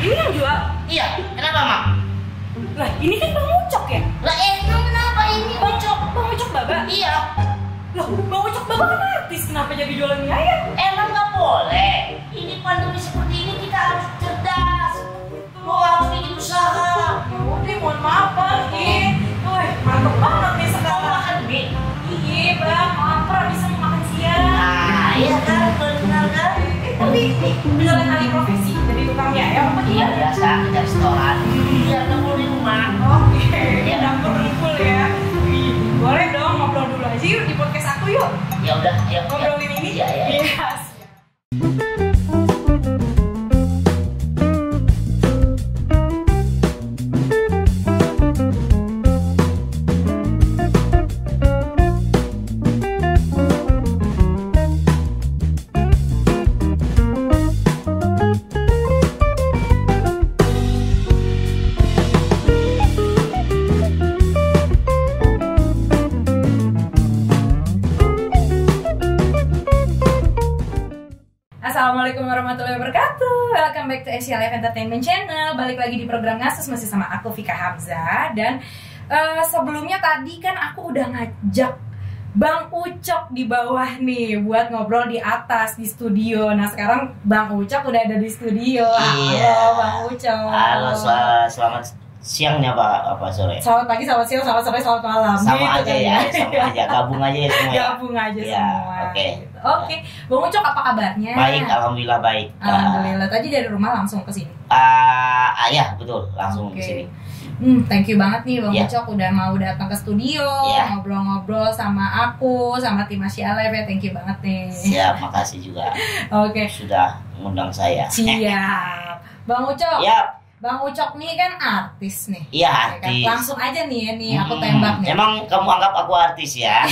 Ini yang jual? Iya, kenapa mak? Lah ini kan Bang Ucok ya? Lah emang kenapa ini Ucok? Bang Ucok Baba? Iya. Loh Bang Ucok Baba kan artis, kenapa jadi jualan mie ayam? Emang nggak boleh. Ini pandemi seperti ini kita harus cerdas. Lo harus bikin usaha. Ya udah, mohon maaf Bang. Wih, mantep banget nih Mau sekarang. makan mie? Iya Bang, lapar bisa mau makan siang. Nah, iya kan, benar kan? Tapi beneran alih profesi jadi tukang mie ayam apa Iya gimana? biasa kerja restoran. Iya, kamu di rumah. Oke, Iya. dapur ngumpul ya. Wih, boleh dong ngobrol dulu aja yuk di podcast aku yuk. Ya udah, ayo. Ngobrolin ini. Iya, iya. Iya. Assalamualaikum warahmatullahi wabarakatuh. Welcome back to Asia Live Entertainment Channel. Balik lagi di program Ngasus masih sama aku Vika Hamzah. Dan sebelumnya tadi kan aku udah ngajak Bang Ucok di bawah nih buat ngobrol di atas di studio. Nah sekarang Bang Ucok udah ada di studio. Iya. Halo Bang Ucok. Halo, selamat siangnya apa sore? Selamat pagi, selamat siang, selamat sore, selamat malam. Sama Gitu aja kan ya, sama aja, gabung aja ya semua. Ya? Gabung aja Ya, semua. oke. Gitu. Oke, Bang Ucok apa kabarnya? Baik, alhamdulillah baik. Alhamdulillah. Tadi dari rumah langsung ke sini. Ya betul, langsung Oke. ke sini. Thank you banget nih Bang Ya. Ucok udah mau datang ke studio, Ya. ngobrol-ngobrol sama aku, sama tim Asia Live ya. Thank you banget nih. Siap, makasih juga Oke, sudah mengundang saya. siap. Bang Ucok, Ya, Bang Ucok nih kan artis nih. iya Ya kan? artis. Langsung aja nih ya nih, aku tembak nih. Emang kamu anggap aku artis ya?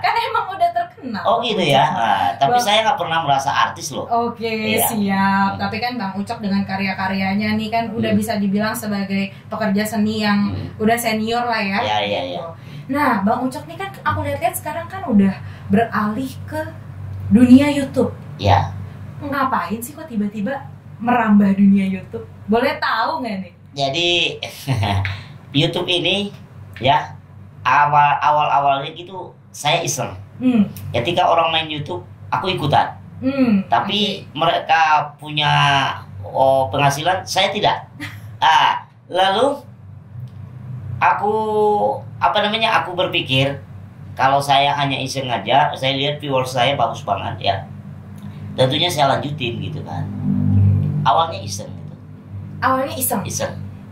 Kan emang udah terkenal. Oh gitu ya. Tapi Bang- saya nggak pernah merasa artis loh. Oke, Iya. siap. Tapi kan Bang Ucok dengan karya-karyanya nih kan udah bisa dibilang sebagai pekerja seni yang udah senior lah ya. Iya, iya, Gitu. iya. Nah, Bang Ucok nih kan aku lihat-lihat sekarang kan udah beralih ke dunia YouTube. Ya. Ngapain sih kok tiba-tiba merambah dunia YouTube? Boleh tahu nggak nih? Jadi YouTube ini ya awalnya gitu saya iseng. Hmm. Ketika orang main YouTube, aku ikutan. Tapi mereka punya penghasilan, saya tidak. Lalu aku berpikir kalau saya hanya iseng aja, saya lihat viewers saya bagus banget ya. Tentunya saya lanjutin gitu kan. Awalnya iseng gitu. Awalnya iseng.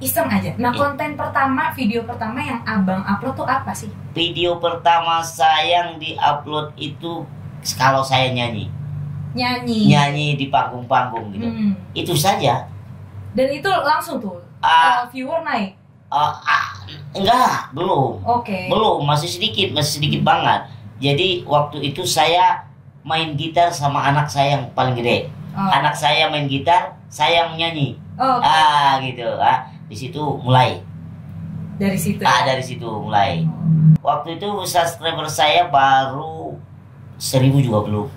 Iseng aja. Nah, Iya. konten pertama, video pertama yang Abang upload tuh apa sih? Video pertama saya yang diupload itu kalau saya nyanyi di panggung-panggung gitu. Itu saja. Dan itu langsung tuh viewer naik. Enggak, belum. Oke. Belum, masih sedikit banget. Jadi waktu itu saya main gitar sama anak saya yang paling gede. Anak saya main gitar, saya yang nyanyi. Gitu. Di situ mulai. Dari situ. Dari situ mulai. Waktu itu subscriber saya baru 1000 juga belum.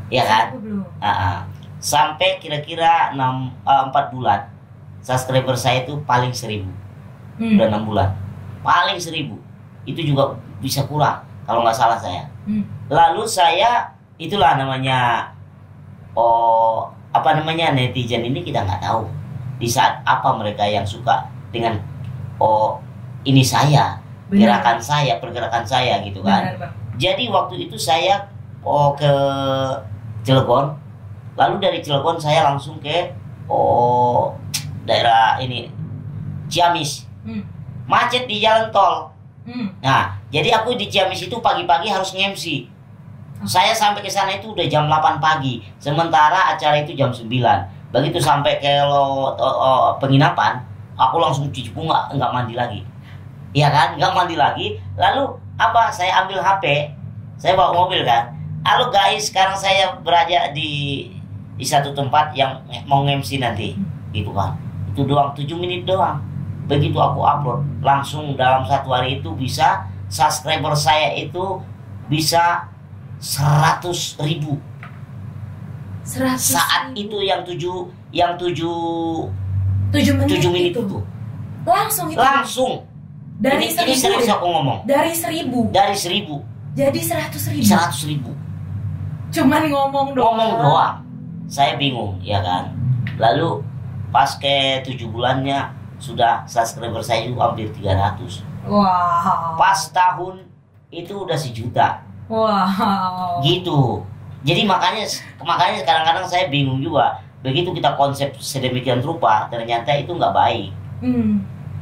Ya kan? Aku belum. Sampai kira-kira 4 bulan. Subscriber saya itu paling 1000. Udah 6 bulan. Paling 1000. Itu juga bisa kurang kalau nggak salah saya. Lalu saya itulah namanya netizen ini kita nggak tahu di saat apa mereka yang suka dengan ini saya, Benar. pergerakan saya gitu kan. Benar, Bang. Jadi waktu itu saya ke Cilegon, lalu dari Cilegon saya langsung ke daerah ini Ciamis, macet di jalan tol. Nah, jadi aku di Ciamis itu pagi-pagi harus nge-MC. Saya sampai ke sana itu udah jam 8 pagi, sementara acara itu jam 9. Begitu sampai ke penginapan, aku langsung cuci bunga, nggak mandi lagi. Iya kan, nggak mandi lagi. Lalu saya ambil HP, saya bawa mobil kan. Halo guys, sekarang saya berada di satu tempat yang mau nge-MC nanti, gitu kan. Itu doang, 7 menit doang. Begitu aku upload, langsung dalam 1 hari itu bisa subscriber saya itu bisa 100.000. Saat itu yang 7 menit itu. Langsung. Dari 1.000. Ini serius aku ngomong. Dari 1.000. Jadi 100.000. 100.000. Cuman ngomong doang. Saya bingung, ya kan. Lalu pas ke 7 bulannya sudah subscriber saya itu hampir 300. Wow. Pas tahun itu udah 1 juta. Wow. Gitu. Jadi makanya kadang-kadang saya bingung juga. Begitu kita konsep sedemikian rupa, ternyata itu nggak baik.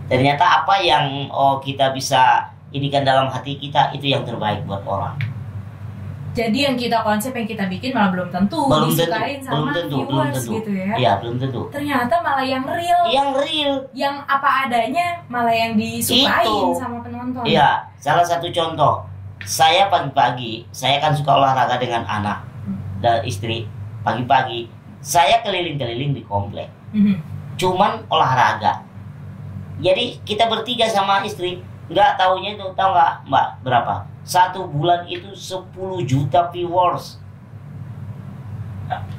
Ternyata apa yang kita bisa inikan dalam hati kita itu yang terbaik buat orang. Jadi yang kita konsep, yang kita bikin malah belum tentu disukain sama viewers gitu ya. Iya, belum tentu. Ternyata malah yang real. Yang apa adanya malah yang disukain sama penonton. Iya, salah satu contoh. Saya pagi-pagi, saya kan suka olahraga dengan anak dan istri. Pagi-pagi, saya keliling-keliling di komplek. Cuman olahraga. Jadi kita bertiga sama istri, nggak taunya itu, tahu nggak Mbak berapa? 1 bulan itu 10 juta viewers.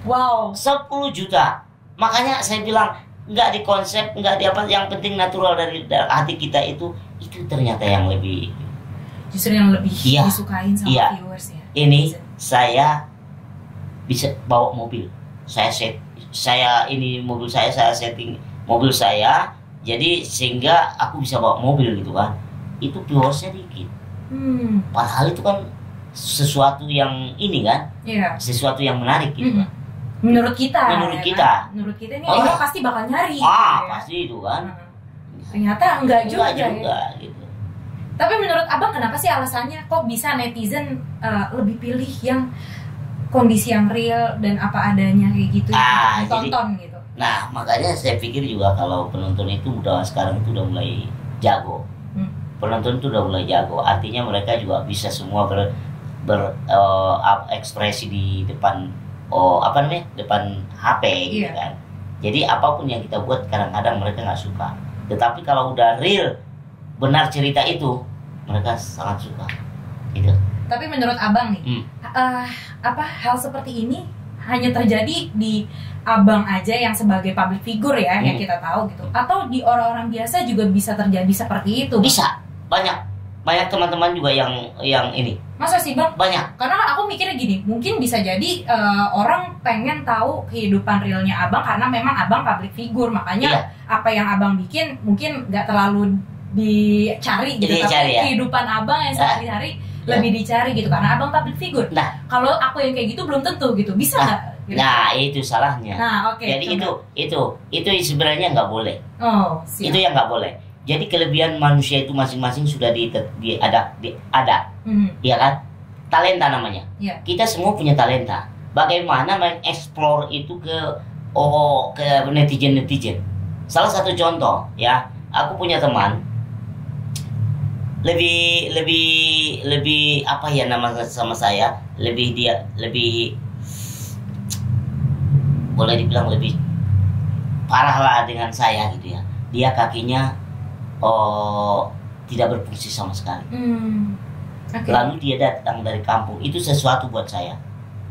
Wow. 10 juta. Makanya saya bilang nggak di konsep, nggak di apa, yang penting natural dari hati kita itu ternyata yang lebih. Justru yang lebih disukain sama viewers ya. Ini saya bisa bawa mobil. Mobil saya setting mobil saya. Jadi sehingga aku bisa bawa mobil gitu kan. Itu viewersnya dikit. Padahal itu kan sesuatu yang ini kan, sesuatu yang menarik gitu kan. Menurut kita ini orang pasti bakal nyari. Pasti itu kan. Ternyata enggak juga gitu. Tapi menurut abang kenapa sih alasannya kok bisa netizen lebih pilih yang kondisi yang real dan apa adanya kayak gitu tonton gitu? Nah makanya saya pikir juga kalau penonton itu sekarang itu udah mulai jago. Penonton itu udah mulai jago, artinya mereka juga bisa semua ekspresi di depan depan HP gitu kan. Jadi apapun yang kita buat kadang-kadang mereka nggak suka, tetapi kalau udah real benar cerita itu mereka sangat suka gitu. Tapi menurut abang nih hal seperti ini hanya terjadi di abang aja yang sebagai public figure ya yang kita tahu gitu, atau di orang-orang biasa juga bisa terjadi seperti itu? Bisa. Banyak teman-teman juga yang ini. Masa sih bang? Banyak. Karena aku mikirnya gini, mungkin bisa jadi orang pengen tahu kehidupan realnya abang karena memang abang public figure, makanya apa yang abang bikin mungkin nggak terlalu dicari gitu, tapi kehidupan abang yang sehari-hari lebih dicari gitu karena abang public figure. Nah, kalau aku yang kayak gitu belum tentu gitu, bisa nggak? Nah, itu salahnya. Nah, oke. Jadi itu sebenarnya nggak boleh. Oh, siap. Itu yang nggak boleh. Jadi kelebihan manusia itu masing-masing sudah ada, ya kan? Talenta namanya. Kita semua punya talenta. Bagaimana mengeksplor itu ke netizen. Salah satu contoh ya, aku punya teman lebih apa ya nama sama saya, lebih boleh dibilang lebih parah lah dengan saya gitu ya. Dia kakinya tidak berfungsi sama sekali. Lalu dia datang dari kampung, itu sesuatu buat saya.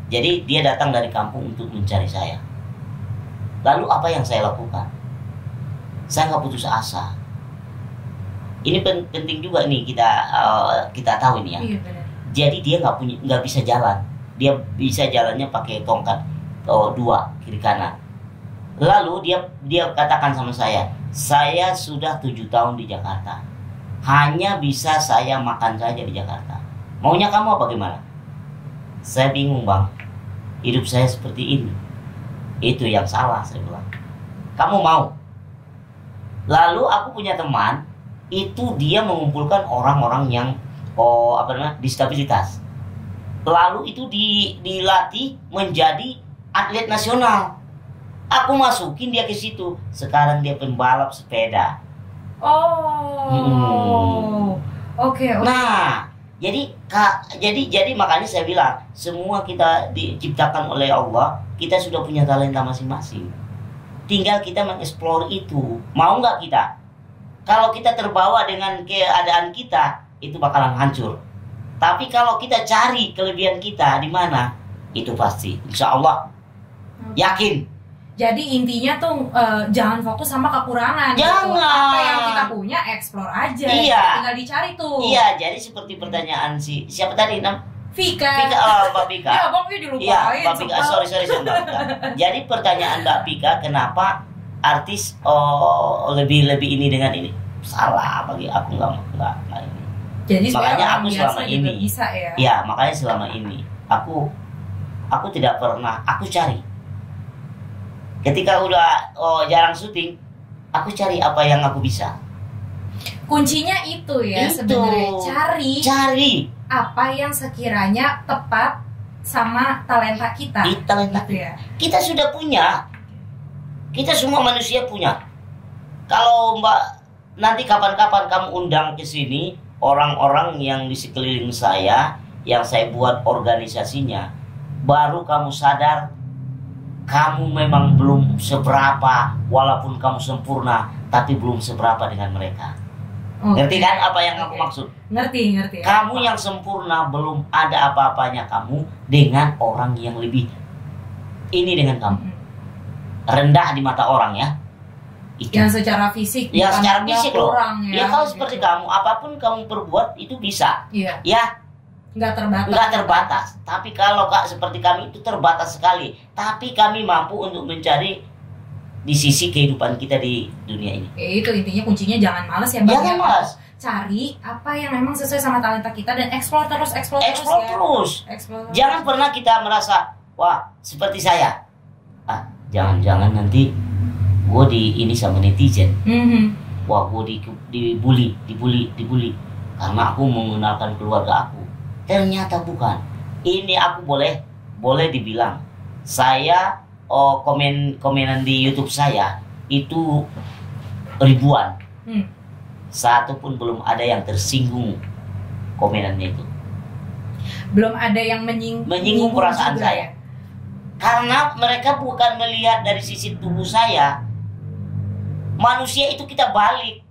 Jadi dia datang dari kampung untuk mencari saya. Lalu apa yang saya lakukan? Saya nggak putus asa. Ini penting juga nih kita tahu ini ya. Iya, benar. Jadi dia nggak bisa jalan. Dia bisa jalannya pakai tongkat 2 kiri kanan. Lalu dia katakan sama saya sudah 7 tahun di Jakarta. Hanya bisa saya makan saja di Jakarta. Maunya kamu apa gimana? Saya bingung bang. Hidup saya seperti ini. Itu yang salah, saya bilang. Kamu mau? Lalu aku punya teman, itu dia mengumpulkan orang-orang yang disabilitas. Lalu itu dilatih menjadi atlet nasional. Aku masukin dia ke situ. Sekarang dia pembalap sepeda. Oke. Nah, jadi makanya saya bilang semua kita diciptakan oleh Allah. Kita sudah punya talenta masing-masing. Tinggal kita mengeksplor itu. Mau nggak kita? Kalau kita terbawa dengan keadaan kita, itu bakalan hancur. Tapi kalau kita cari kelebihan kita di mana, itu pasti, insya Allah Yakin. Jadi intinya tuh jangan fokus sama kekurangan. Jangan. Gitu. Apa yang kita punya, explore aja. Iya. Tinggal dicari tuh. Iya, jadi seperti pertanyaan siapa tadi Vika. Mbak Vika. Ya, Bang Wi dilupain. Iya, Mbak Vika. Sorry Mbak Vika. Jadi pertanyaan Mbak Vika, kenapa artis lebih ini dengan ini? Salah bagi aku nggak ini. Jadi makanya aku selama ini bisa ya. Ya, makanya selama ini aku tidak pernah cari. Ketika udah jarang syuting, aku cari apa yang aku bisa. Kuncinya itu ya sebenarnya, cari apa yang sekiranya tepat sama talenta kita. Talenta gitu ya. Kita sudah punya. Kita semua manusia punya. Kalau Mbak nanti kapan-kapan kamu undang ke sini orang-orang yang di sekeliling saya, yang saya buat organisasinya, baru kamu sadar kamu memang belum seberapa, walaupun kamu sempurna, tapi belum seberapa dengan mereka. Ngerti kan apa yang aku maksud? Ngerti. Kamu yang sempurna belum ada apa-apanya kamu dengan orang yang lebih ini dengan kamu. Rendah di mata orang ya. Itu. Yang secara fisik. Ya secara fisik loh. Ya kalau seperti kamu, apapun kamu perbuat itu bisa. Iya. Ya. Nggak terbatas. Tapi kalau seperti kami itu terbatas sekali. Tapi kami mampu untuk mencari di sisi kehidupan kita di dunia ini. Itu intinya, kuncinya jangan malas ya Bang. Jangan malas. Cari apa yang memang sesuai sama talenta kita dan explore terus. Jangan pernah kita merasa, wah seperti saya. Jangan-jangan nanti gue ini sama netizen. Wah gue dibully karena aku mengenalkan keluarga aku. Ternyata bukan. Ini aku boleh dibilang saya komenan di YouTube saya itu ribuan. Satu pun belum ada yang tersinggung komenannya itu. Belum ada yang menyinggung perasaan saya. Karena mereka bukan melihat dari sisi tubuh saya. Manusia itu kita balik.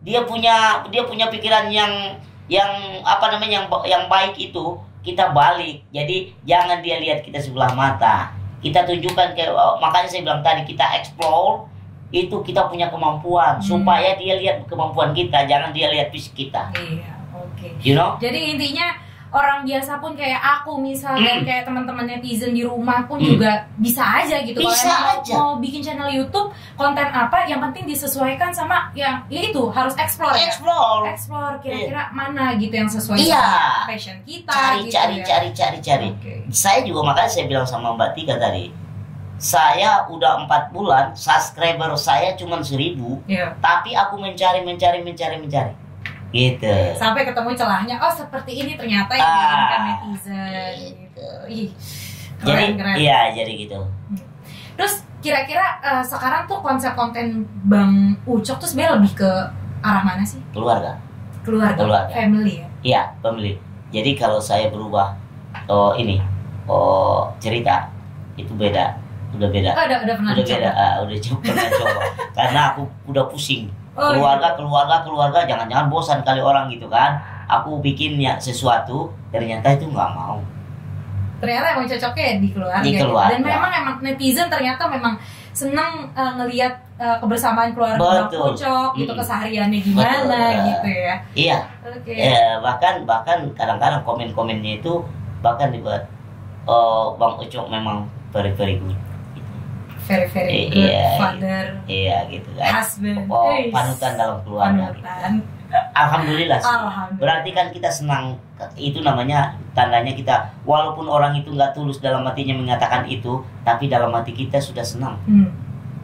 Dia punya pikiran yang yang baik itu kita balik. Jadi jangan dia lihat kita sebelah mata. Kita tunjukkan makanya saya bilang tadi, kita explore itu kita punya kemampuan supaya dia lihat kemampuan kita, jangan dia lihat fisik kita. Iya, oke. You know? Jadi intinya orang biasa pun kayak aku misalnya, kayak teman-teman netizen di rumah pun juga bisa aja gitu. Bisa kalau mau bikin channel YouTube, konten apa, yang penting disesuaikan sama yang itu harus explore. Explore kira-kira mana gitu yang sesuai sama passion kita. Cari. Okay. Saya juga makanya saya bilang sama Mbak Tika tadi, saya udah 4 bulan subscriber saya cuma 1.000, tapi aku mencari gitu sampai ketemu celahnya. Oh seperti ini ternyata yang diinginkan netizen gitu. Keren. Jadi gitu. Terus kira-kira sekarang tuh konsep konten Bang Ucok tuh sebenarnya lebih ke arah mana sih? Keluarga. Family ya? Iya, family. Jadi kalau saya berubah cerita itu beda. Udah beda. Udah pernah coba. Udah coba. Karena aku udah pusing. Keluarga, jangan-jangan bosan kali orang gitu kan. Aku bikinnya sesuatu, ternyata itu nggak mau. Ternyata emang cocoknya di keluarga. Gitu. Dan memang netizen ternyata memang senang ngelihat kebersamaan keluarga Bang Ucok gitu, kesehariannya gimana gitu ya. Iya. Bahkan kadang-kadang komen-komennya itu bahkan dibuat Bang Ucok memang very good. Very good father. Iya gitu kan. Husband. Panutan dalam keluarga. Alhamdulillah. Berarti kan kita senang. Itu namanya, tandanya kita, walaupun orang itu nggak tulus dalam hatinya mengatakan itu, tapi dalam hati kita sudah senang.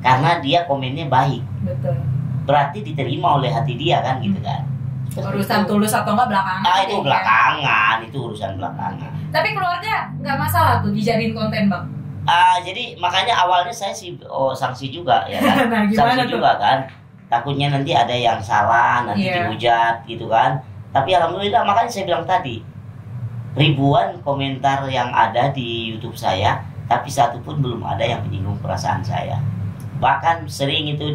Karena dia komennya baik. Betul. Berarti diterima oleh hati dia kan gitu kan. Urusan tulus atau enggak belakangan. Itu belakangan, itu urusan belakangan. Tapi keluarga nggak masalah tuh dijadiin konten Bang. Jadi makanya awalnya saya sanksi juga ya kan. Sanksi juga kan. Takutnya nanti ada yang salah, nanti dihujat gitu kan. Tapi alhamdulillah, makanya saya bilang tadi, ribuan komentar yang ada di YouTube saya, tapi satu pun belum ada yang menyinggung perasaan saya. Bahkan sering itu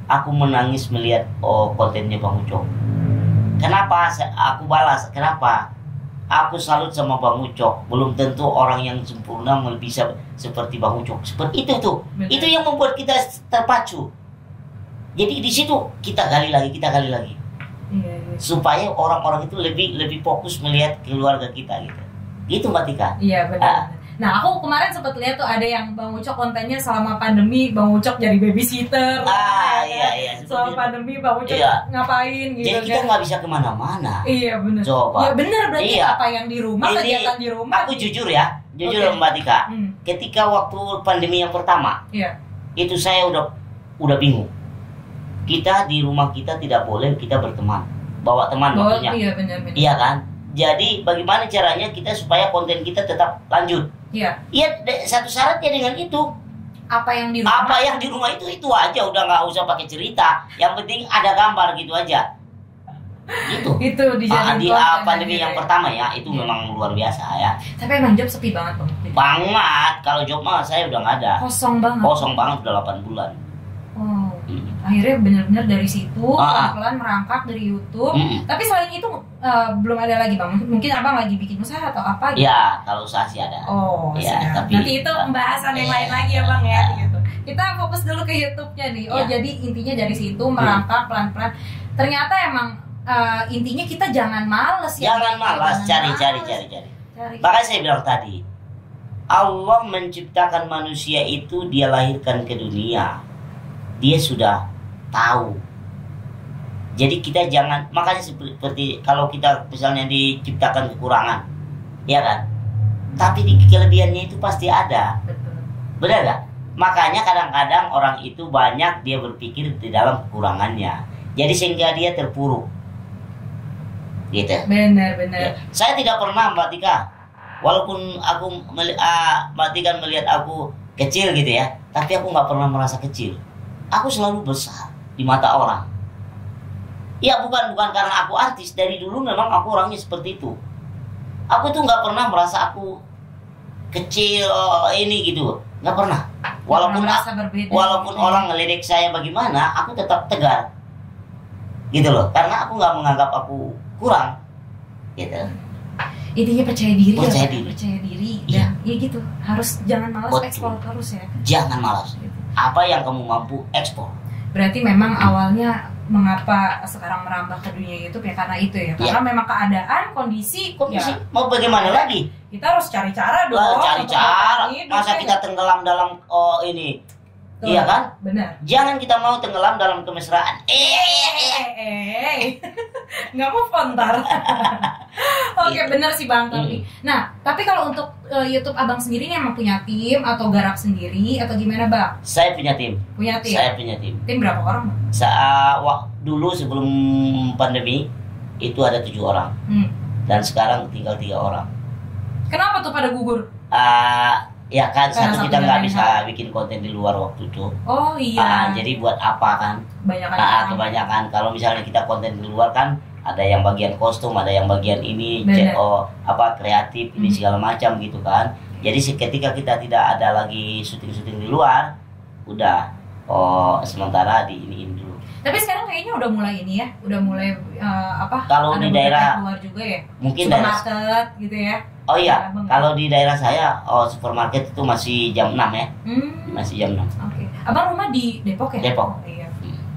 aku menangis melihat kontennya Bang Ucok. Kenapa? Aku balas, kenapa? aku salut sama Bang Ucok. Belum tentu orang yang sempurna bisa seperti Bang Ucok. Seperti itu tuh. Benar. Itu yang membuat kita terpacu. Jadi di situ kita gali lagi. Iya. Supaya orang-orang itu lebih fokus melihat keluarga kita gitu. Gitu Mbak Tika. Iya benar. Nah, aku kemarin sempat lihat tuh ada yang Bang Ucok kontennya selama pandemi, Bang Ucok jadi babysitter. Iya. Selama pandemi Bang Ucok ngapain gitu. Jadi kita nggak bisa kemana-mana. Iya benar. Coba. Ya benar berarti apa yang di rumah, kegiatan di rumah. Aku jujur Mbak Tika. Ketika waktu pandemi yang pertama, itu saya udah bingung. Kita di rumah kita tidak boleh kita berteman, bawa teman maksudnya. Iya benar. Iya kan? Jadi bagaimana caranya kita supaya konten kita tetap lanjut? Iya, satu syaratnya dengan itu. Apa yang di rumah? Apa yang di rumah itu aja, udah nggak usah pakai cerita. Yang penting ada gambar gitu aja. Gitu. Itu di pandemi yang pertama ya, itu memang luar biasa ya. Tapi emang job sepi banget Bang. Banget. Kalau job mah saya udah nggak ada. Kosong banget udah 8 bulan. Oh. Akhirnya benar-benar dari situ pelan-pelan merangkak dari YouTube. Tapi selain itu belum ada lagi Bang. Mungkin Abang lagi bikin usaha atau apa gitu? Ya, kalau usaha sih ada. Oh, ya. Tapi nanti itu pembahasan yang lain lagi ya Bang ya. Gitu. Kita fokus dulu ke YouTube-nya nih. Oh, jadi intinya dari situ merangkak pelan-pelan. Ternyata emang intinya kita jangan malas ya. Jangan malas, cari. Makanya saya bilang tadi, Allah menciptakan manusia itu Dia lahirkan ke dunia. Dia sudah tahu. Jadi kita jangan, makanya seperti kalau kita misalnya diciptakan kekurangan, ya kan? Tapi di kelebihannya itu pasti ada. Benar gak? Makanya kadang-kadang orang itu banyak dia berpikir di dalam kekurangannya. Jadi sehingga dia terpuruk. Gitu. Benar. Ya. Saya tidak pernah Mbak Tika, walaupun aku Mbak Tika melihat aku kecil gitu ya, tapi aku nggak pernah merasa kecil. Aku selalu besar di mata orang. Ya bukan karena aku artis. Dari dulu memang aku orangnya seperti itu. Aku tuh nggak pernah merasa aku kecil ini gitu, nggak pernah. Walaupun orang ngeledek saya bagaimana, aku tetap tegar. Gitu loh. Karena aku nggak menganggap aku kurang. Gitu. Intinya percaya diri. Ya gitu. Harus jangan malas ekspor terus ya. Jangan malas. Apa yang kamu mampu ekspor. Berarti memang awalnya mengapa sekarang merambah ke dunia YouTube ya karena itu ya. Karena memang keadaan, kondisi ya, mau bagaimana lagi? Kita harus cari cara dong. Cari cara. Masa kita tenggelam dalam ini? Tuh, iya kan? Benar. Jangan kita mau tenggelam dalam kemesraan. Nggak mau fontar. Oke, benar sih Bang. Tapi kalau untuk YouTube Abang sendiri emang punya tim atau garap sendiri atau gimana Bang? Saya punya tim. Saya punya tim. Tim berapa orang Bang? Dulu sebelum pandemi itu ada 7 orang. Dan sekarang tinggal 3 orang. Kenapa tuh pada gugur? Ya kan, satu kita nggak bisa bikin konten di luar waktu itu. Oh iya. Jadi buat apa kan? Kebanyakan. Kalau misalnya kita konten di luar kan, ada yang bagian kostum, ada yang bagian ini, kreatif, ini segala macam gitu kan. Jadi ketika kita tidak ada lagi syuting di luar, udah sementara diiniin dulu. Tapi sekarang kayaknya udah mulai ini ya, udah mulai Kalau di daerah luar juga ya, mungkin supermarket gitu ya. Oh iya, kalau di daerah saya supermarket itu masih jam 6 ya. Masih jam 6. Oke. Abang rumah di Depok ya? Depok. Oh, iya.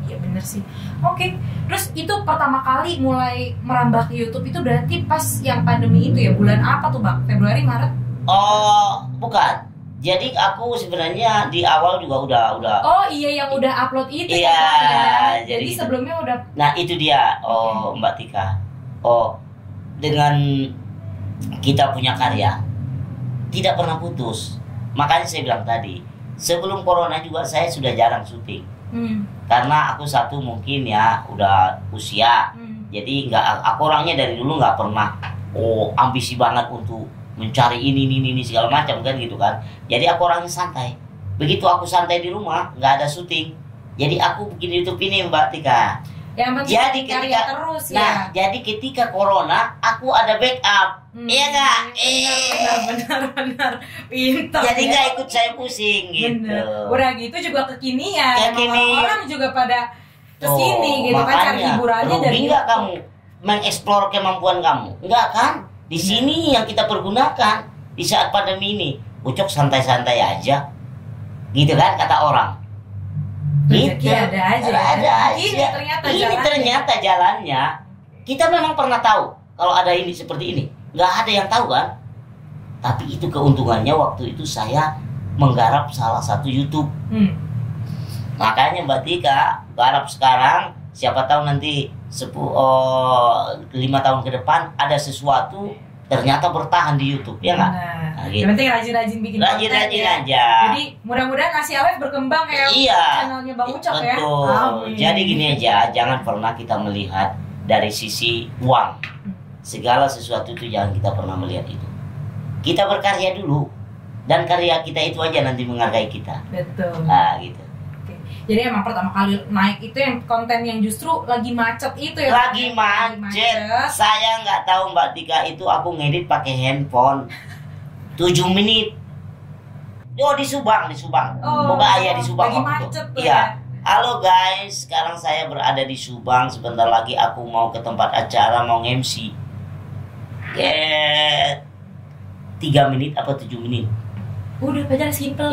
Iya bener sih. Oke. Terus itu pertama kali mulai merambah ke YouTube itu berarti pas yang pandemi itu ya, bulan apa tuh Bang? Februari, Maret? Oh, bukan. Jadi aku sebenarnya di awal juga udah. Oh iya, yang udah upload itu iya, ya. Jadi sebelumnya udah. Nah itu dia, Mbak Tika. Dengan kita punya karya tidak pernah putus. Makanya saya bilang tadi, sebelum corona juga saya sudah jarang syuting. Karena aku satu mungkin ya udah usia. Jadi aku orangnya dari dulu nggak pernah ambisi banget untuk mencari ini segala macam kan gitu kan. Jadi aku orangnya santai. Begitu aku santai di rumah, nggak ada syuting. Jadi aku bikin YouTube ini Mbak Tika. Jadi ketika terus ya. Jadi ketika corona aku ada backup. Iya nggak? Benar. Pintar. Jadi nggak ikut saya pusing gitu. Bener. Udah gitu juga kekinian. Orang juga pada kesini gitu kan, cari hiburannya dari nggak kamu mengeksplor kemampuan kamu, enggak kan? Di sini yang kita pergunakan di saat pandemi ini. Ucok santai-santai aja, gitu kan kata orang. Rezeki ada aja. Ada aja. Ini ternyata jalannya. Kita memang pernah tahu kalau ada ini seperti ini. Nggak ada yang tahu kan. Tapi itu keuntungannya waktu itu saya menggarap salah satu YouTube. Makanya Mbak Tika garap sekarang. Siapa tahu nanti 5 tahun ke depan ada sesuatu ternyata bertahan di YouTube, ya nggak? Nah, gitu. Yang penting rajin-rajin bikin konten ya. Aja. Jadi mudah-mudahan ngasih awet berkembang kayak channelnya Bang Ucok ya. Betul. Jadi gini aja, jangan pernah kita melihat dari sisi uang. Segala sesuatu itu jangan kita pernah melihat itu. Kita berkarya dulu, dan karya kita itu aja nanti menghargai kita. Betul. Nah, gitu. Jadi emang pertama kali naik itu yang konten yang justru lagi macet itu ya. Lagi macet. Saya nggak tahu Mbak Tika, itu aku ngedit pakai handphone 7 menit. Di Subang. Bogaya di Subang. Lagi macet tuh. Iya. Halo guys, sekarang saya berada di Subang. Sebentar lagi aku mau ke tempat acara, mau MC. 3 menit apa 7 menit. Udah padahal simple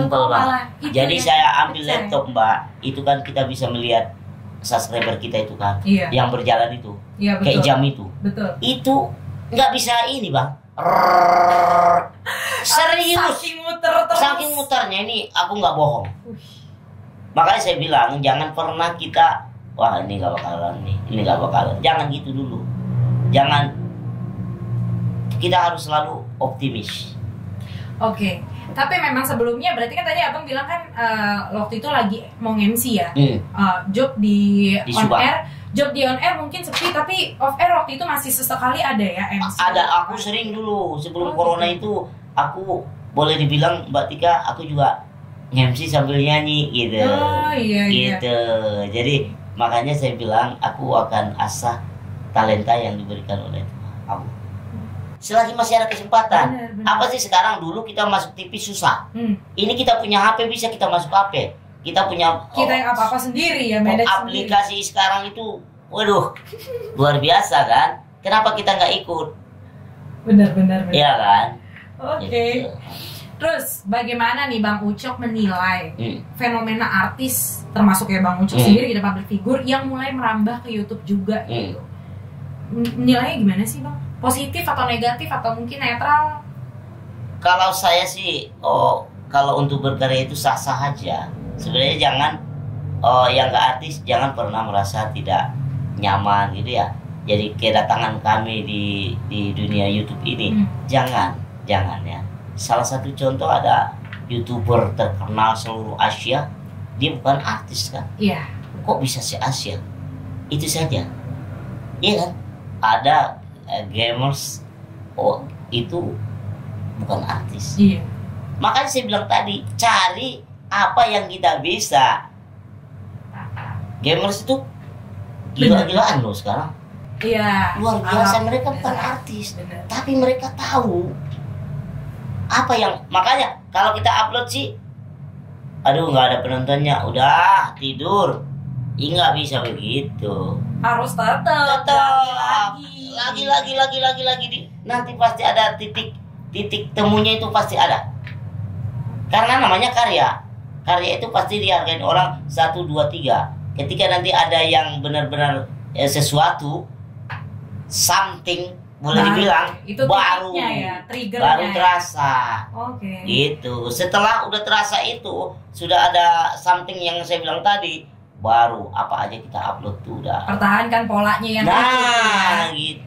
Mbak. Jadi saya ambil laptop Mbak. Itu kan kita bisa melihat subscriber kita itu kan, yang berjalan itu, kayak jam itu. Betul. Itu nggak bisa ini Bang. Serius. Saking muternya ini aku nggak bohong. Makanya saya bilang jangan pernah kita, wah ini nggak bakalan nih, ini nggak bakalan. Jangan gitu dulu. Jangan. Kita harus selalu optimis. Oke, tapi memang sebelumnya berarti kan tadi abang bilang kan waktu itu lagi mau MC ya, job di on Subang. air, job di on air mungkin sepi, tapi off air waktu itu masih sesekali ada ya MC. Ada, aku sering dulu sebelum corona itu aku boleh dibilang Mbak Tika, aku juga MC sambil nyanyi gitu. Gitu. Jadi makanya saya bilang aku akan asah talenta yang diberikan oleh Tuhan. Selagi masih ada kesempatan. Benar. Apa sih sekarang, dulu kita masuk TV susah. Ini kita punya HP, bisa kita masuk HP. Kita punya yang apa-apa sendiri ya, aplikasi sendiri. Sekarang itu waduh luar biasa kan. Kenapa kita nggak ikut? Benar. Iya kan. Oke. Gitu. Terus bagaimana nih Bang Ucok menilai fenomena artis, termasuk ya Bang Ucok sendiri kita public figure yang mulai merambah ke YouTube juga gitu. Nilainya gimana sih Bang? Positif atau negatif atau mungkin netral? Kalau saya sih, kalau untuk berkarya itu sah-sah aja. Sebenarnya jangan, yang nggak artis jangan pernah merasa tidak nyaman gitu ya. Jadi kedatangan kami di dunia YouTube ini, jangan ya. Salah satu contoh ada YouTuber terkenal seluruh Asia, dia bukan artis kan? Iya. Kok bisa se-Asia? Itu saja. Iya kan? Ada gamers, itu bukan artis. Iya. Makanya saya bilang tadi, cari apa yang kita bisa. Gamers itu gila-gilaan loh sekarang. Iya. Luar biasa, mereka bukan artis, tapi mereka tahu apa yang, makanya kalau kita upload sih, aduh nggak ada penontonnya, udah tidur. Nggak bisa begitu. Harus tetap lagi nanti pasti ada titik temunya, itu pasti ada. Karena namanya karya itu pasti dihargai orang 1, 2, 3. Ketika nanti ada yang benar-benar sesuatu something, boleh dibilang itu baru terasa. Gitu. Setelah udah terasa itu, sudah ada something yang saya bilang tadi, baru apa aja kita upload tuh udah. Pertahankan polanya yang gitu.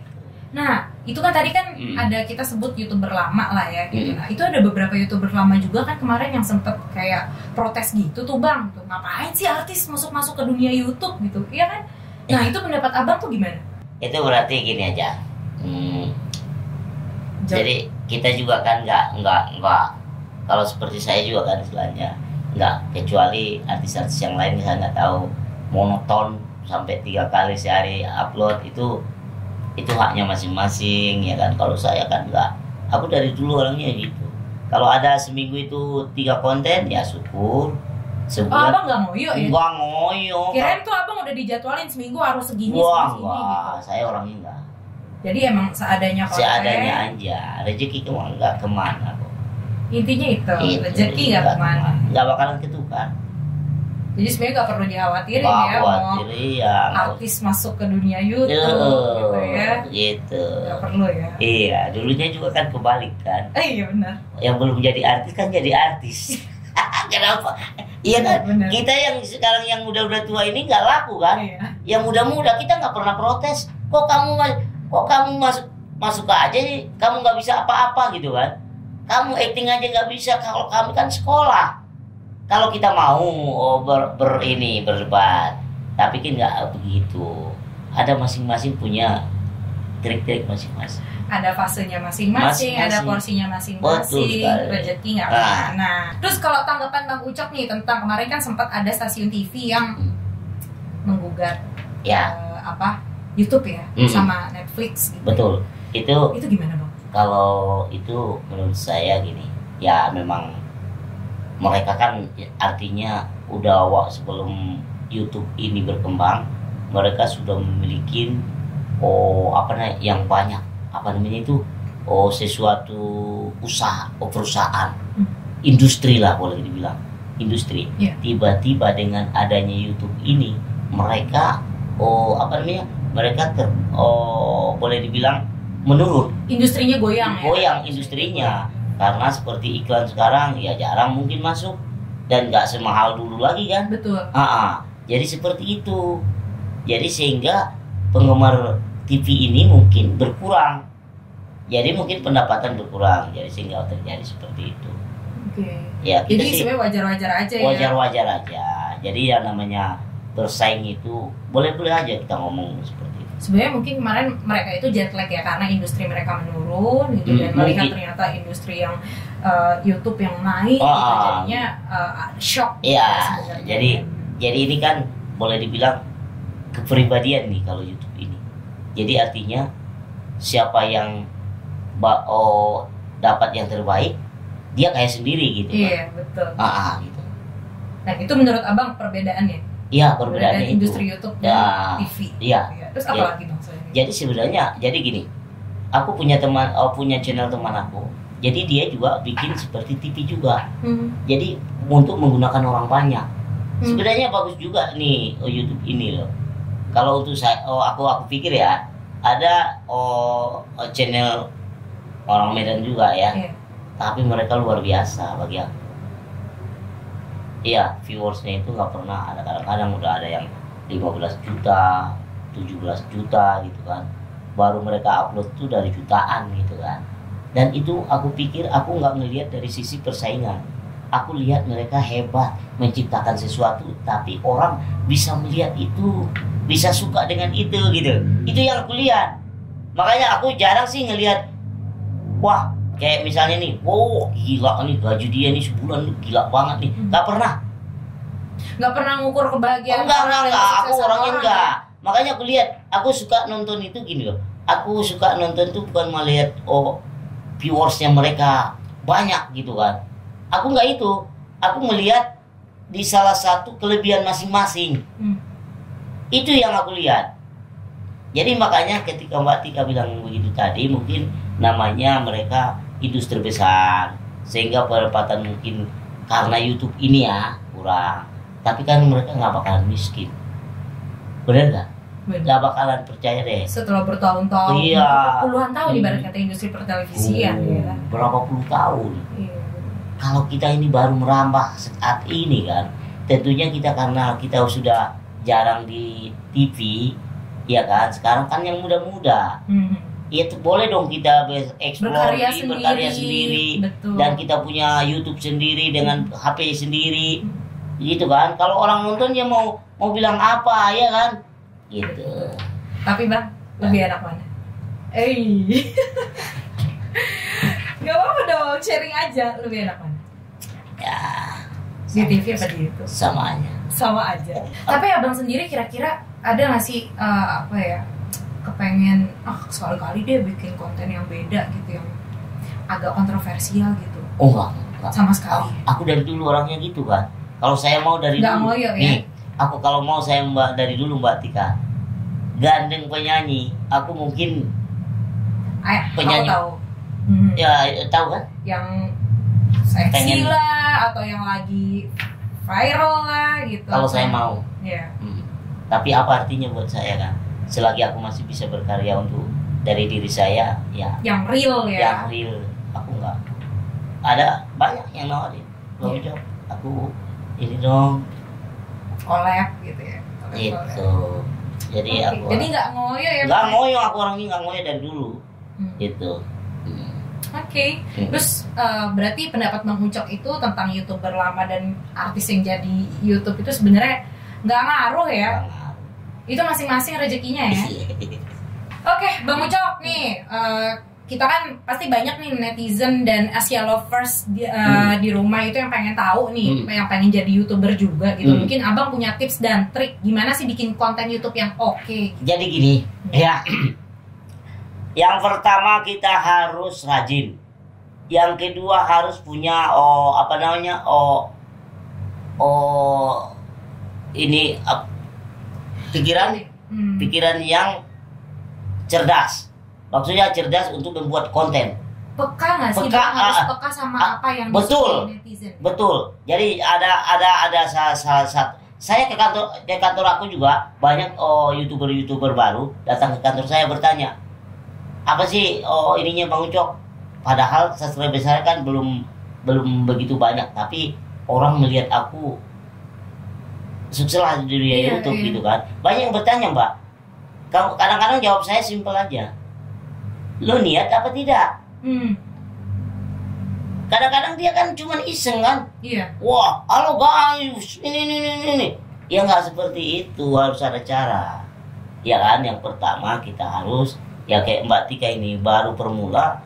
Nah, itu kan tadi kan ada kita sebut YouTuber lama lah ya gitu. Nah, itu ada beberapa YouTuber lama juga kan kemarin yang sempet kayak protes gitu tuh Bang. Tuh, ngapain sih artis masuk ke dunia YouTube gitu. Iya kan? Nah, itu pendapat Abang tuh gimana? Itu berarti gini aja. Jadi kita juga kan nggak kalau seperti saya juga kan istilahnya nggak, kecuali artis-artis yang lain saya nggak tahu monoton sampai 3 kali sehari upload, itu haknya masing-masing ya kan. Kalau saya kan nggak, aku dari dulu orangnya gitu. Kalau ada seminggu itu 3 konten ya syukur. Sebulan, Abang nggak ngoyo ya? Nggak ngoyo. Kirain tuh Abang udah dijadwalin seminggu harus segini, Wah, segini gitu. Saya orangnya nggak. Jadi emang seadanya konten. Seadanya aja. Rezeki nggak kemana kok. Intinya itu rezeki nggak kemana. Nggak bakalan ketukar. Jadi sebenarnya nggak perlu dikhawatirin ya mau artis masuk ke dunia YouTube gitu ya. Gitu. Nggak perlu ya. Iya, dulunya juga kan kebalik kan. Iya benar. Yang belum jadi artis kan jadi artis. Kenapa? Iya kan? Bener. Kita yang sekarang yang udah tua ini nggak laku kan? Iya. Yang muda-muda kita nggak pernah protes. Kok kamu masuk aja nih? Kamu nggak bisa apa-apa gitu kan? Kamu acting aja nggak bisa. Kalau kami kan sekolah. Kalau kita mau berdebat, tapi kan nggak begitu. Ada masing-masing punya trik-trik masing-masing. Ada fasenya masing-masing, ada porsinya masing-masing, rezeki nggak kemana. Terus kalau tanggapan Bang Ucok nih tentang kemarin kan sempat ada stasiun TV yang menggugat YouTube ya sama Netflix. Gitu. Betul. Itu gimana Bang? Kalau itu menurut saya gini, ya memang mereka kan artinya udah sebelum YouTube ini berkembang, mereka sudah memiliki yang banyak sesuatu usaha perusahaan industri lah boleh dibilang industri. Tiba-tiba dengan adanya YouTube ini mereka boleh dibilang menurun, industrinya goyang industrinya. Karena seperti iklan sekarang ya jarang mungkin masuk dan nggak semahal dulu lagi kan. Betul. Jadi seperti itu. Jadi sehingga penggemar TV ini mungkin berkurang. Jadi mungkin pendapatan berkurang. Jadi sehingga terjadi seperti itu. Oke. Ya, jadi sebenarnya wajar-wajar aja ya. Wajar-wajar aja. Jadi ya namanya bersaing itu boleh-boleh aja kita ngomong seperti itu. Sebenarnya mungkin kemarin mereka itu jet lag ya karena industri mereka menurun gitu dan melihat ternyata industri yang YouTube yang naik gitu, jadinya shock. Iya. Jadi ini kan boleh dibilang kepribadian nih kalau YouTube ini. Jadi artinya siapa yang dapat yang terbaik dia kayak sendiri gitu. Iya betul. Gitu. Nah itu menurut abang perbedaannya? Iya perbedaannya industri YouTube dan TV. Iya. Terus apa lagi bang? Jadi sebenarnya gini, aku punya channel teman aku. Jadi dia juga bikin seperti TV juga. Jadi untuk menggunakan orang banyak. Sebenarnya bagus juga nih YouTube ini loh. Kalau untuk saya, aku pikir ya ada channel orang Medan juga ya. Tapi mereka luar biasa bagi aku. Iya, viewersnya itu nggak pernah ada, kadang-kadang udah ada yang 15 juta, 17 juta gitu kan. Baru mereka upload tuh dari jutaan gitu kan. Dan itu aku pikir aku nggak ngelihat dari sisi persaingan. Aku lihat mereka hebat menciptakan sesuatu, tapi orang bisa melihat itu, bisa suka dengan itu gitu. Itu yang aku lihat. Makanya aku jarang sih ngelihat, wah kayak misalnya nih, wow gila nih gaji dia nih sebulan nih, gila banget nih. Gak pernah. Gak pernah ngukur kebahagiaan. Enggak. Aku orangnya enggak. Makanya aku lihat, aku suka nonton itu gini loh. Aku suka nonton itu bukan melihat viewersnya mereka banyak gitu kan. Aku nggak itu. Aku melihat di salah satu kelebihan masing-masing. Itu yang aku lihat. Jadi makanya ketika Mbak Tika bilang begitu tadi, mungkin namanya mereka industri besar, sehingga pendapatan mungkin karena YouTube ini ya kurang. Tapi kan mereka nggak bakalan miskin, bener nggak? Nggak bakalan percaya deh. Setelah bertahun-tahun, puluhan tahun ibarat kata industri pertelevisian, ya. Berapa puluh tahun? Kalau kita ini baru merambah saat ini kan, tentunya kita karena kita sudah jarang di TV, ya kan. Sekarang kan yang muda-muda. Ya boleh dong kita berkarya sendiri. Dan kita punya YouTube sendiri dengan HP sendiri, gitu kan. Kalau orang nonton ya mau bilang apa ya kan, gitu. Tapi bang, lebih enak mana? Gak apa-apa dong, sharing aja. Lebih enak mana? Ya di TV apa di YouTube? Sama aja. Tapi abang sendiri kira-kira ada nggak sih kepengen sekali-kali dia bikin konten yang beda gitu, yang agak kontroversial gitu? Enggak. Sama sekali. Aku dari dulu orangnya gitu kan. Kalau saya mau dari nggak dulu ngoyo, nih, aku kalau mau saya dari dulu Mbak Tika gandeng penyanyi, aku mungkin penyanyi. Tahu. Ya tahu kan? Yang seksi lah atau yang lagi viral lah gitu. Kalau saya mau. Iya. Tapi apa artinya buat saya kan? Selagi aku masih bisa berkarya untuk dari diri saya, ya. Yang real ya. Yang real, aku nggak. Ada banyak yang nawarin. Job, aku ini dong. Collab gitu ya. Itu. Jadi aku. Jadi nggak ngoyo ya? Nggak ngoyo, aku orangnya nggak ngoyo dari dulu. Gitu. Oke. Terus berarti pendapat Bang Ucok itu tentang YouTuber lama dan artis yang jadi YouTube itu sebenarnya nggak ngaruh ya? Nggak ngaruh. Itu masing-masing rezekinya ya. Oke, Bang Ucok nih, kita kan pasti banyak nih netizen dan Asia lovers di rumah itu yang pengen tahu nih, yang pengen jadi YouTuber juga gitu. Mungkin Abang punya tips dan trik gimana sih bikin konten YouTube yang oke? Jadi gini, ya. Yang pertama kita harus rajin. Yang kedua harus punya pikiran yang cerdas. Maksudnya cerdas untuk membuat konten. Peka nggak sih? Harus peka sama apa yang betul, netizen. Betul. Jadi ada salah satu. Saya ke kantor aku juga banyak YouTuber baru datang ke kantor saya bertanya, apa sih ininya Bang Ucok? Padahal subscriber saya kan belum begitu banyak, tapi orang melihat aku sukses lah di dunia YouTube gitu kan. Banyak yang bertanya, Mbak. Kadang-kadang jawab saya simpel aja. Lo niat apa tidak? Kadang-kadang dia kan cuma iseng kan. Iya. Wah, halo guys, ini. Ya nggak seperti itu, harus ada cara. Ya kan, yang pertama kita harus, ya kayak Mbak Tika ini baru permula,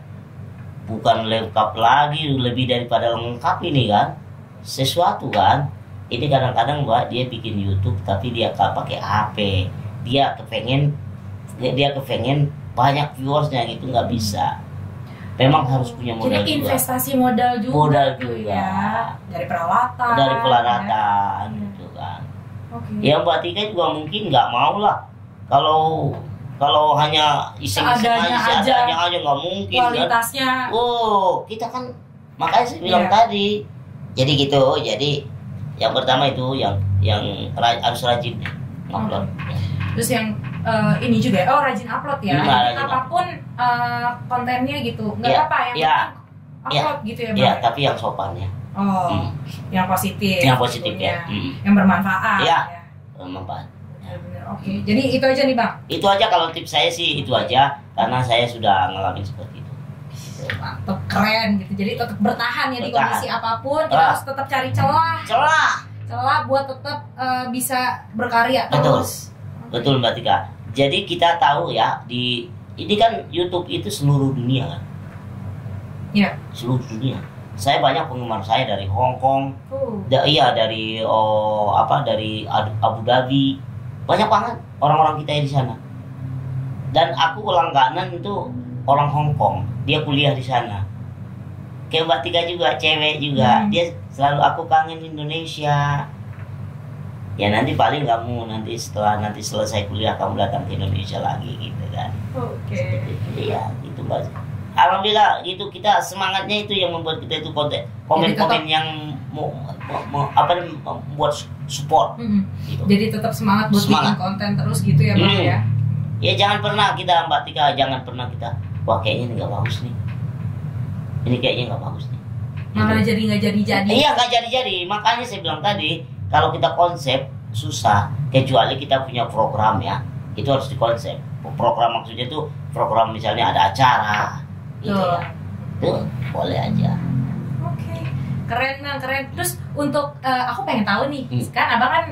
bukan lengkap lagi, lebih daripada lengkap ini kan. Sesuatu kan. Ini kadang-kadang Mbak dia bikin YouTube tapi dia nggak pakai HP. Dia kepengen banyak viewersnya gitu, nggak bisa. Memang harus punya modal. Jadi investasi modal juga. Modal juga. Ya. Dari perawatan. Ya. Gitu kan. Ya Mbak Tika juga mungkin nggak mau lah. Kalau hanya iseng-iseng aja nggak mungkin. Kualitasnya. Kan? Kita kan makanya saya bilang tadi. Jadi gitu. Jadi yang pertama itu yang harus rajin upload. Terus yang ini juga rajin upload ya. Apapun kontennya gitu, nggak apa-apa yang upload gitu ya Bang. Iya, tapi yang sopan ya. Yang positif. Yang positif ya. Yang bermanfaat. Iya. Bermanfaat. Benar. Oke. Jadi itu aja nih Bang. Itu aja kalau tips saya sih, itu aja karena saya sudah ngalamin seperti itu. Mantap, keren gitu. Jadi tetap bertahan ya di kondisi apapun. Kita harus tetap cari celah buat tetap bisa berkarya terus. Betul Mbak Tika. Jadi kita tahu ya ini kan YouTube itu seluruh dunia kan. Iya. Seluruh dunia. Saya banyak penggemar saya dari Hong Kong. Dari Abu Dhabi. Banyak banget orang-orang kita di sana. Dan aku langganan itu orang Hong Kong. Dia kuliah di sana. Kayak Mbak Tika juga, cewek juga. Dia selalu, aku kangen Indonesia. Ya nanti paling kamu setelah selesai kuliah kamu datang ke Indonesia lagi gitu kan. Oke. Iya gitu Mbak. Alhamdulillah gitu, kita semangatnya itu yang membuat kita itu komen yang membuat support. Gitu. Jadi tetap semangat buat bikin konten terus gitu ya Bang ya. Ya jangan pernah kita Mbak Tika, wah kayaknya ini nggak bagus nih. Ini kayaknya nggak bagus nih. Malah jadi nggak jadi. Iya nggak jadi. Makanya saya bilang tadi, kalau kita konsep susah, kecuali kita punya program ya, itu harus dikonsep. Program maksudnya tuh program misalnya ada acara, gitu ya. Tuh boleh aja. Oke. Keren. Terus untuk aku pengen tahu nih, kan Abang kan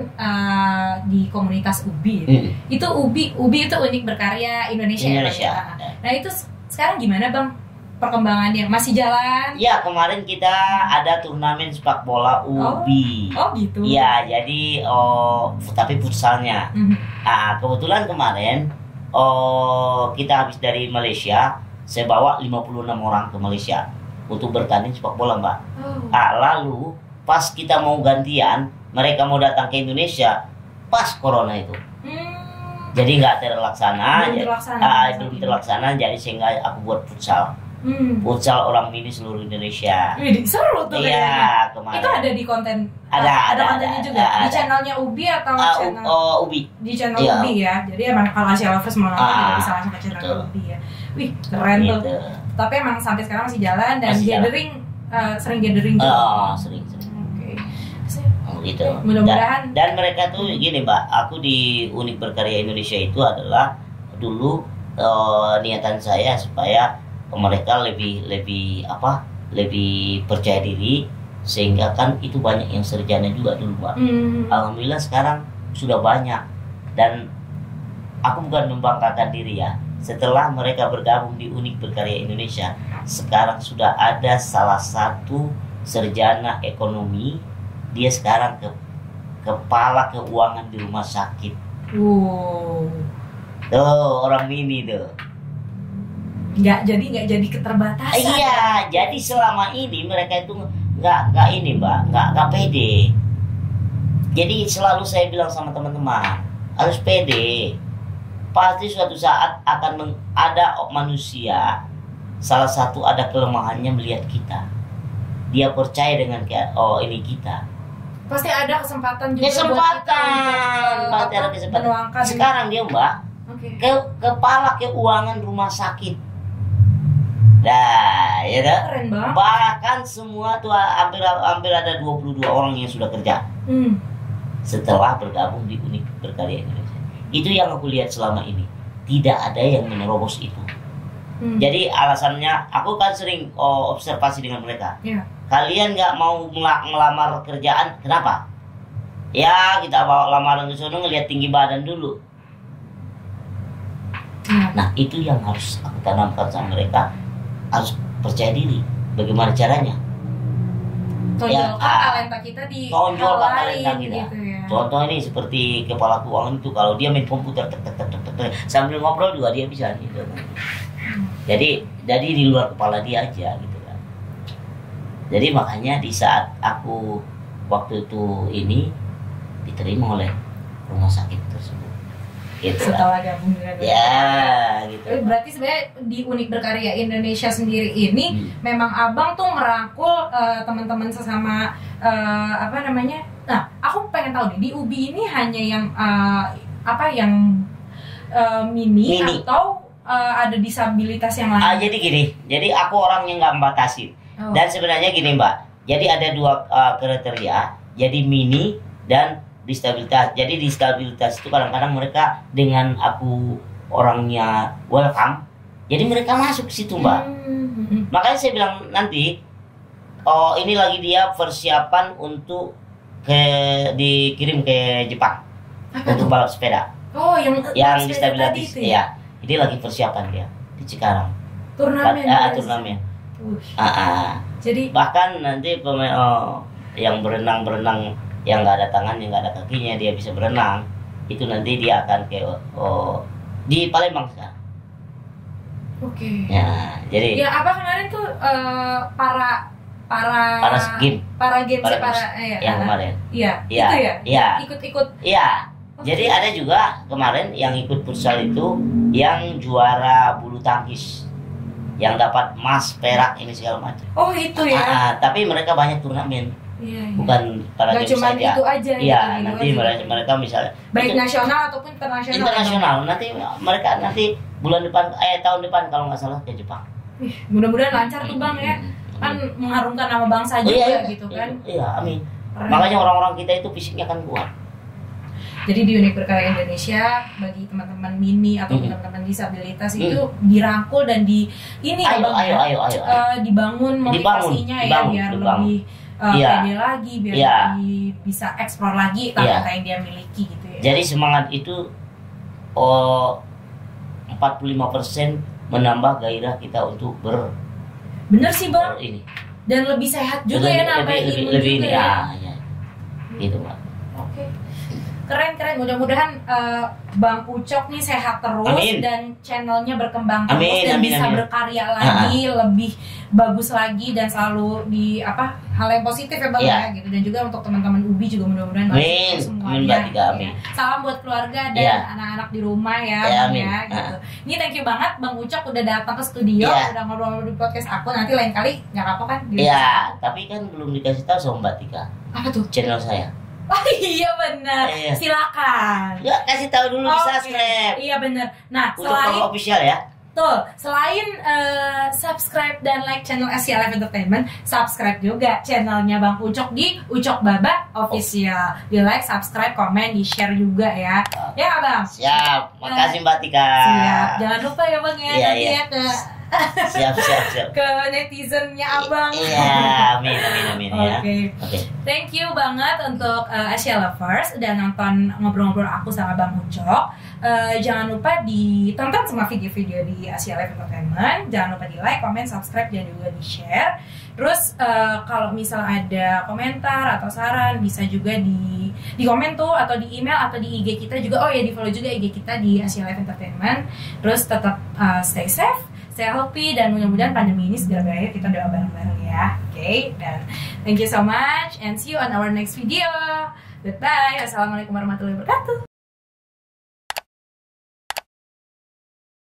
di komunitas UBI. Itu UBI itu Unik Berkarya Indonesia. Ya? Nah itu sekarang gimana Bang perkembangannya? Masih jalan? Ya kemarin kita ada turnamen sepak bola UBI. Oh gitu. Iya jadi tapi futsalnya. Nah kebetulan kemarin kita habis dari Malaysia, saya bawa 56 orang ke Malaysia untuk bertanding sepak bola Mbak. Lalu pas kita mau gantian, mereka mau datang ke Indonesia pas corona itu. Jadi nggak terlaksana. Belum terlaksana. Jadi sehingga aku buat futsal. Futsal orang mini seluruh Indonesia. Seru tuh iya, kemarin. Itu ada di konten. Ada kontennya juga. Di channelnya Ubi atau channel Ubi. Di channel Ubi ya. Jadi emang kalau Asia Lovers mau nonton bisa langsung ke channel Ubi ya. Wih, keren tuh. Tapi emang sampai sekarang masih jalan dan gathering sering gathering juga. Sering. Oke. Gitu. Mudah-mudahan dan mereka tuh gini, Mbak. Aku di Unik Berkarya Indonesia itu adalah dulu niatan saya supaya mereka lebih percaya diri, sehingga kan itu banyak yang sarjana juga dulu, Mbak. Alhamdulillah sekarang sudah banyak, dan aku bukan membanggakan diri ya. Setelah mereka bergabung di Unik Berkarya Indonesia, sekarang sudah ada salah satu sarjana ekonomi, dia sekarang kepala keuangan di rumah sakit. Tuh orang mini tuh. nggak jadi keterbatasan. Iya, jadi selama ini mereka itu nggak ini, Mbak, nggak pede. Jadi selalu saya bilang sama teman-teman, harus pede. Pasti suatu saat akan ada manusia, salah satu ada kelemahannya melihat kita. Dia percaya dengan ini kita. Pasti ada kesempatan juga Pasti ada kesempatan. Sekarang dia, Mbak, kepala keuangan rumah sakit. Nah, ya kan? Keren banget. Bahkan semua tuh hampir ada 22 orang yang sudah kerja. Setelah bergabung di Unik Berkarya Indonesia. Itu yang aku lihat selama ini. Tidak ada yang menerobos itu. Jadi alasannya, aku kan sering observasi dengan mereka. Kalian nggak mau melamar kerjaan, kenapa? Ya, kita bawa lamaran ke sana ngelihat tinggi badan dulu. Nah, itu yang harus aku tanamkan sama mereka. Harus percaya diri. Bagaimana caranya? Tonjolkan talenta kita di talenta kita. Gitu ya. Contoh ini seperti kepala keuangan itu, kalau dia main komputer sambil ngobrol juga dia bisa gitu. Jadi di luar kepala dia aja gitu kan. Jadi makanya di saat aku waktu itu ini diterima oleh rumah sakit tersebut. Gitu setelah gabung dengan gitu. Berarti sebenarnya di Unik Berkarya Indonesia sendiri ini memang abang tuh merangkul teman-teman sesama Nah, aku pengen tahu nih, di Ubi ini hanya yang mini atau ada disabilitas yang lain? Jadi gini, jadi aku orang yang nggak membatasi. Dan sebenarnya gini, Mbak, jadi ada dua kriteria, jadi mini dan disabilitas. Jadi disabilitas itu kadang-kadang mereka dengan aku orangnya welcome, jadi mereka masuk ke situ, Mbak. Makanya saya bilang nanti, ini lagi dia persiapan untuk dikirim ke Jepang untuk balap sepeda. Yang disabilitas, ya. Ini lagi persiapan dia di Cikarang. Turnamen. Jadi bahkan nanti yang berenang yang nggak ada tangan, yang nggak ada kakinya, dia bisa berenang. Itu nanti dia akan ke di Palembang sekarang. Ya, jadi. Ya, apa kemarin tuh para games yang kemarin. Iya. Itu ya. Iya. Ikut. Iya. Jadi ada juga kemarin yang ikut futsal itu yang juara bulu tangkis, yang dapat emas, perak, ini segala macam. Itu ya. Tapi mereka banyak turnamen. Bukan para games saja. Itu aja. Iya, nanti mereka misalnya baik nasional ataupun internasional. Nanti mereka bulan depan tahun depan kalau nggak salah ke Jepang. Mudah-mudahan lancar tuh, Bang, ya. Kan mengharumkan nama bangsa juga gitu kan. Iya, amin. Makanya orang-orang kita itu fisiknya kan kuat. Jadi di Unik Berkarya Indonesia, bagi teman-teman mini atau teman-teman disabilitas itu dirangkul dan ayo. Dibangun motivasinya biar lebih pede lagi, biar lebih bisa eksplor lagi talenta yang dia miliki gitu ya. Jadi semangat itu 45% menambah gairah kita untuk bener sih, Bang. Dan lebih sehat juga lebih ini ya. Gitu, Mbak. Oke. Keren. Mudah-mudahan Bang Ucok nih sehat terus. Amin. Dan channelnya berkembang terus dan bisa berkarya lagi lebih bagus lagi dan selalu hal yang positif ya Bang ya gitu, dan juga untuk teman-teman Ubi juga mudah-mudahan amin, semuanya. Amin. Salam buat keluarga dan anak-anak di rumah ya Bang ya gitu. Ini thank you banget Bang Ucok udah datang ke studio, udah ngobrol di podcast aku. Nanti lain kali nggak apa-apa kan? Iya, tapi kan belum dikasih tahu sama Mbak Tika. Apa tuh? Channel saya. Oh iya benar, silakan. Ya kasih tahu dulu di subscribe. Iya benar. Nah selain official ya. Tuh, selain subscribe dan like channel SCLF Entertainment, subscribe juga channelnya Bang Ucok di Ucok Baba Official. Di like, subscribe, komen, di share juga ya. Ya Bang. Siap. Makasih Mbak Tika. Siap. Jangan lupa ya Bang ya, nanti ya ke siap. ke netizennya Abang. Iya, amin ya. Oke. Thank you banget untuk Asia Lovers udah nonton ngobrol-ngobrol aku sama Bang Ucok. Jangan lupa ditonton semua video-video di Asia Live Entertainment. Jangan lupa di like, comment, subscribe, dan juga di share. Terus kalau misal ada komentar atau saran bisa juga di komen tuh, atau di email atau di IG kita juga. Oh ya, di follow juga IG kita di Asia Live Entertainment. Terus tetap stay safe, stay healthy, dan mudah-mudahan pandemi ini segera berakhir. Kita doa bareng-bareng ya. Oke, dan thank you so much and see you on our next video. Goodbye. Assalamualaikum warahmatullahi wabarakatuh.